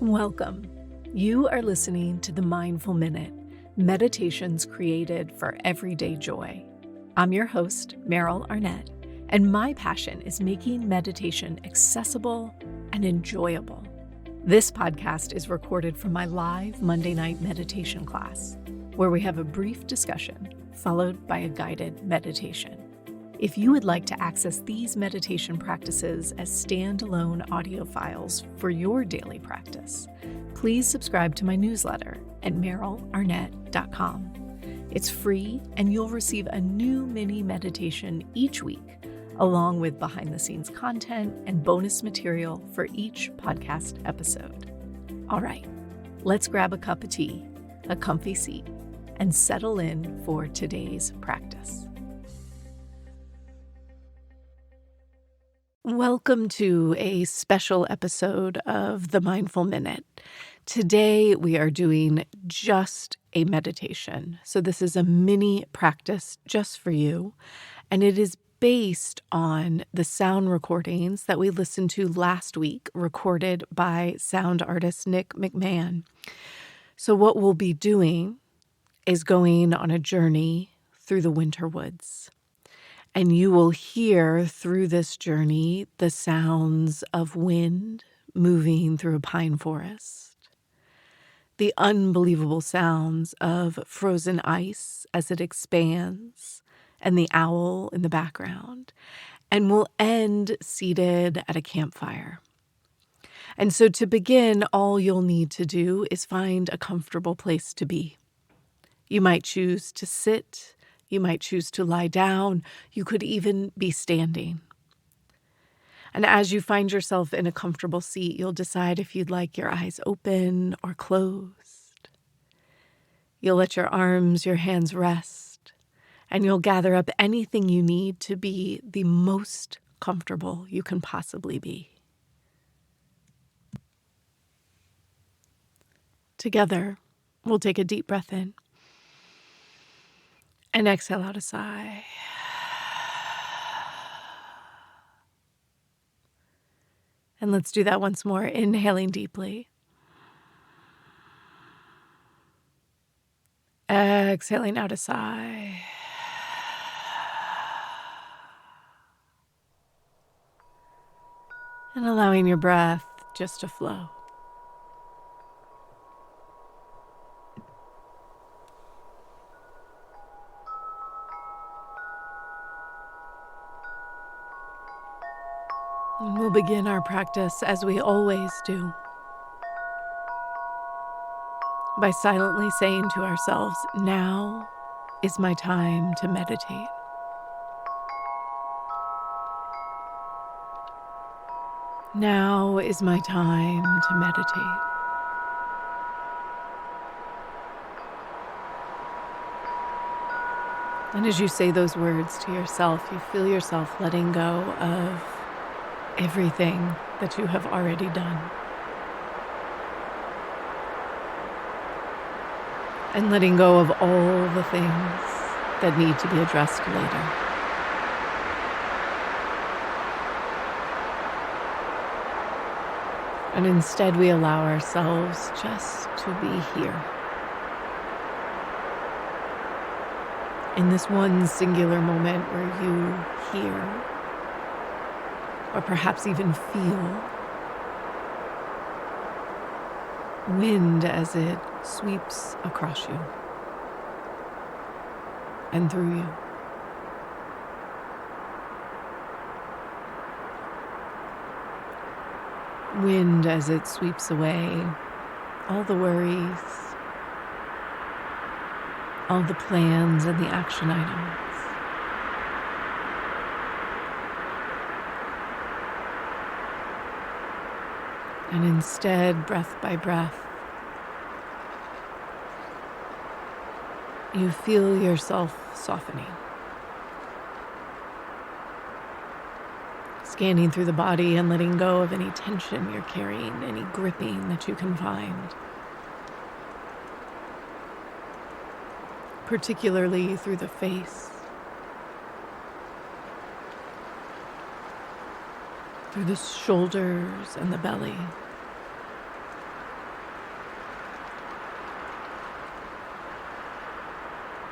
Welcome. You are listening to the Mindful Minute, meditations created for everyday joy. I'm your host, Meryl Arnett, and my passion is making meditation accessible and enjoyable. This podcast is recorded from my live Monday night meditation class, where we have a brief discussion followed by a guided meditation. If you would like to access these meditation practices as standalone audio files for your daily practice, please subscribe to my newsletter at merylarnett.com. It's free, and you'll receive a new mini meditation each week, along with behind-the-scenes content and bonus material for each podcast episode. All right, let's grab a cup of tea, a comfy seat, and settle in for today's practice. Welcome to a special episode of the Mindful Minute. Today we are doing just a meditation. So this is a mini practice just for you, and it is based on the sound recordings that we listened to last week, recorded by sound artist Nick McMahan. So what we'll be doing is going on a journey through the winter woods. And you will hear through this journey the sounds of wind moving through a pine forest, the unbelievable sounds of frozen ice as it expands, and the owl in the background. And we'll end seated at a campfire. And so to begin, all you'll need to do is find a comfortable place to be. You might choose to sit. You might choose to lie down. You could even be standing. And as you find yourself in a comfortable seat, you'll decide if you'd like your eyes open or closed. You'll let your arms, your hands rest, and you'll gather up anything you need to be the most comfortable you can possibly be. Together, we'll take a deep breath in. And exhale out a sigh. And let's do that once more, inhaling deeply. Exhaling out a sigh. And allowing your breath just to flow. And we'll begin our practice as we always do, by silently saying to ourselves, now is my time to meditate. Now is my time to meditate. And as you say those words to yourself, you feel yourself letting go of everything that you have already done. And letting go of all the things that need to be addressed later. And instead we allow ourselves just to be here. In this one singular moment where you hear, or perhaps even feel, wind as it sweeps across you and through you. Wind as it sweeps away all the worries, all the plans and the action items. And instead, breath by breath, you feel yourself softening. Scanning through the body and letting go of any tension you're carrying, any gripping that you can find. Particularly through the face, through the shoulders and the belly.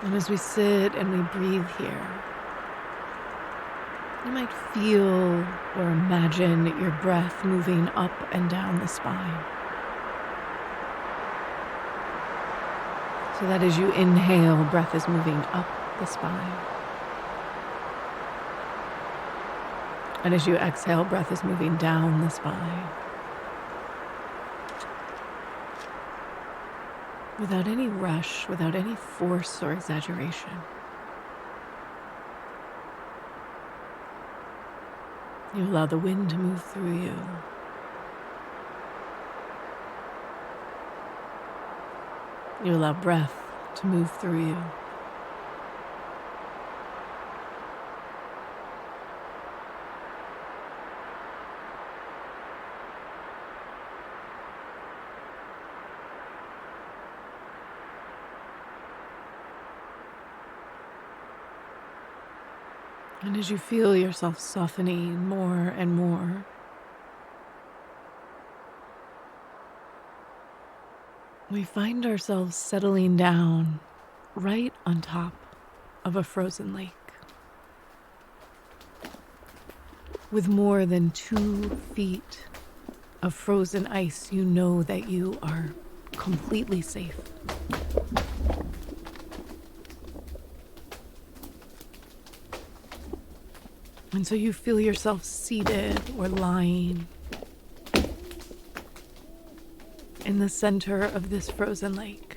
And as we sit and we breathe here, you might feel or imagine your breath moving up and down the spine. So that as you inhale, breath is moving up the spine. And as you exhale, breath is moving down the spine. Without any rush, without any force or exaggeration. You allow the wind to move through you. You allow breath to move through you. And as you feel yourself softening more and more, we find ourselves settling down right on top of a frozen lake. With more than 2 feet of frozen ice, you know that you are completely safe. And so you feel yourself seated or lying in the center of this frozen lake.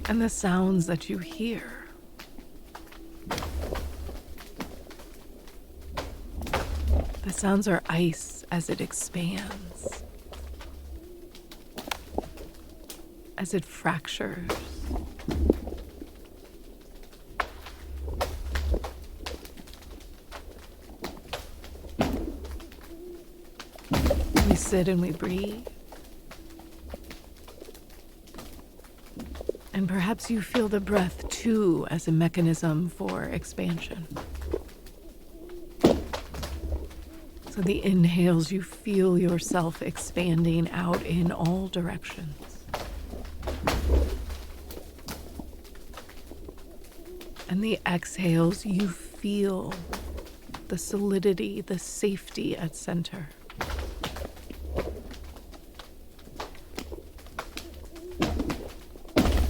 And the sounds that you hear the sounds are ice as it expands, as it fractures. We sit and we breathe. And perhaps you feel the breath too as a mechanism for expansion. So the inhales, you feel yourself expanding out in all directions. And the exhales, you feel the solidity, the safety at center.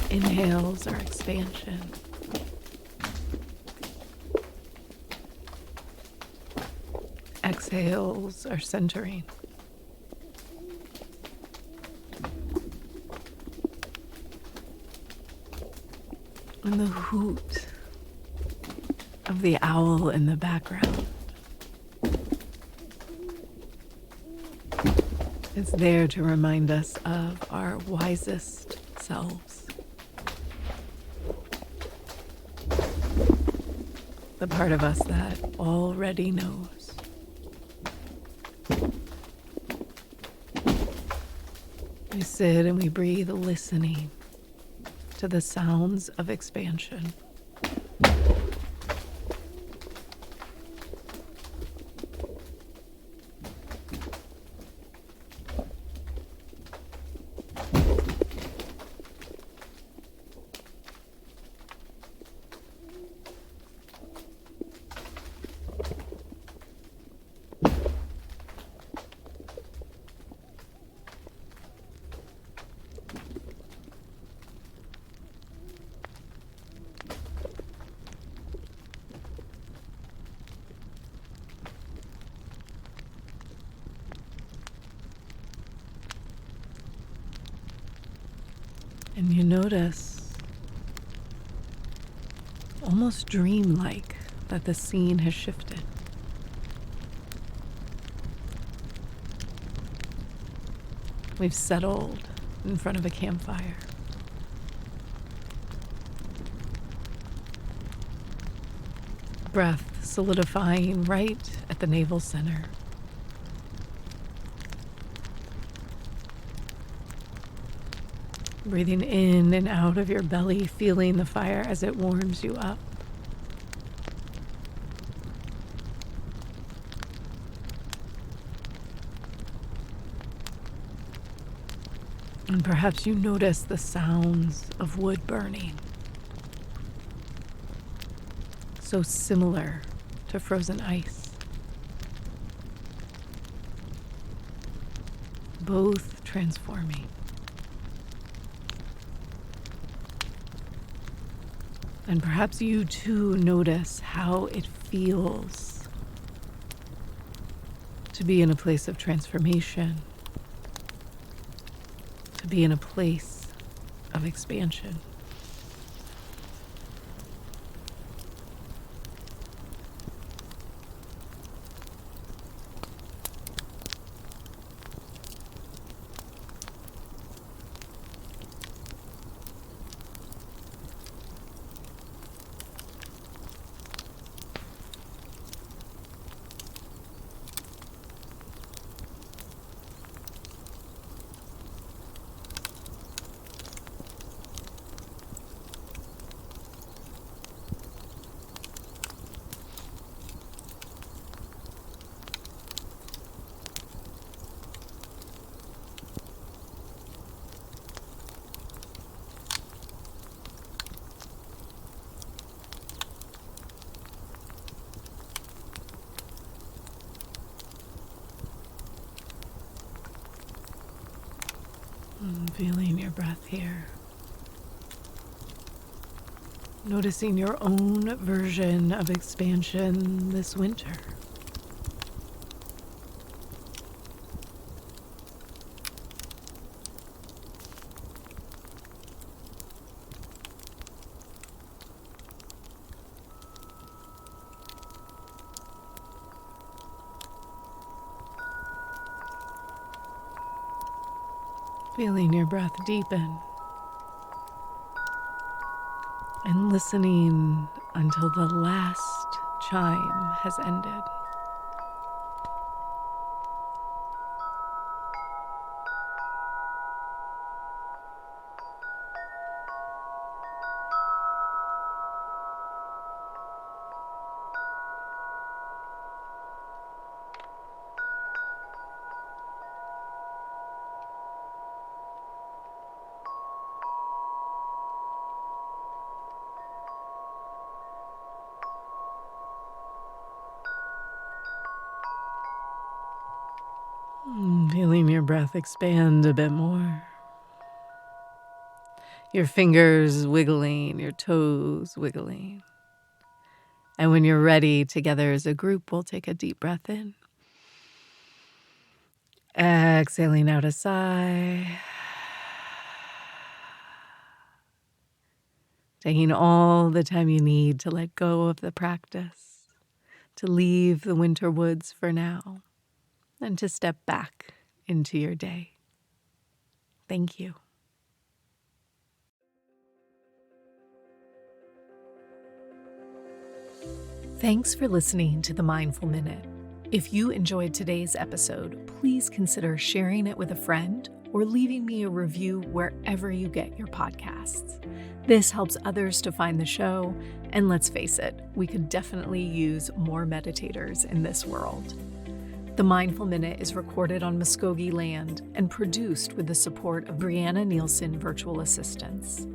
Inhales are expansion. Exhales are centering. And the hoot of the owl in the background is there to remind us of our wisest selves. The part of us that already knows. We sit and we breathe, listening to the sounds of expansion. And you notice, almost dreamlike, that the scene has shifted. We've settled in front of a campfire. Breath solidifying right at the navel center. Breathing in and out of your belly, feeling the fire as it warms you up. Perhaps you notice the sounds of wood burning, so similar to frozen ice. Both transforming. And perhaps you too notice how it feels to be in a place of transformation, to be in a place of expansion. Feeling your breath here. Noticing your own version of expansion this winter. Feeling your breath deepen and listening until the last chime has ended. Feeling your breath expand a bit more. Your fingers wiggling, your toes wiggling. And when you're ready, together as a group, we'll take a deep breath in. Exhaling out a sigh. Taking all the time you need to let go of the practice, to leave the winter woods for now, and to step back into your day. Thank you. Thanks for listening to the Mindful Minute. If you enjoyed today's episode, please consider sharing it with a friend or leaving me a review wherever you get your podcasts. This helps others to find the show, and let's face it, we could definitely use more meditators in this world. The Mindful Minute is recorded on Muskogee land and produced with the support of Brianna Nielsen Virtual Assistants.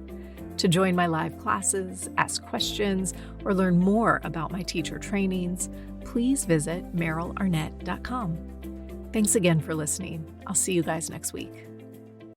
To join my live classes, ask questions, or learn more about my teacher trainings, please visit merylarnett.com. Thanks again for listening. I'll see you guys next week.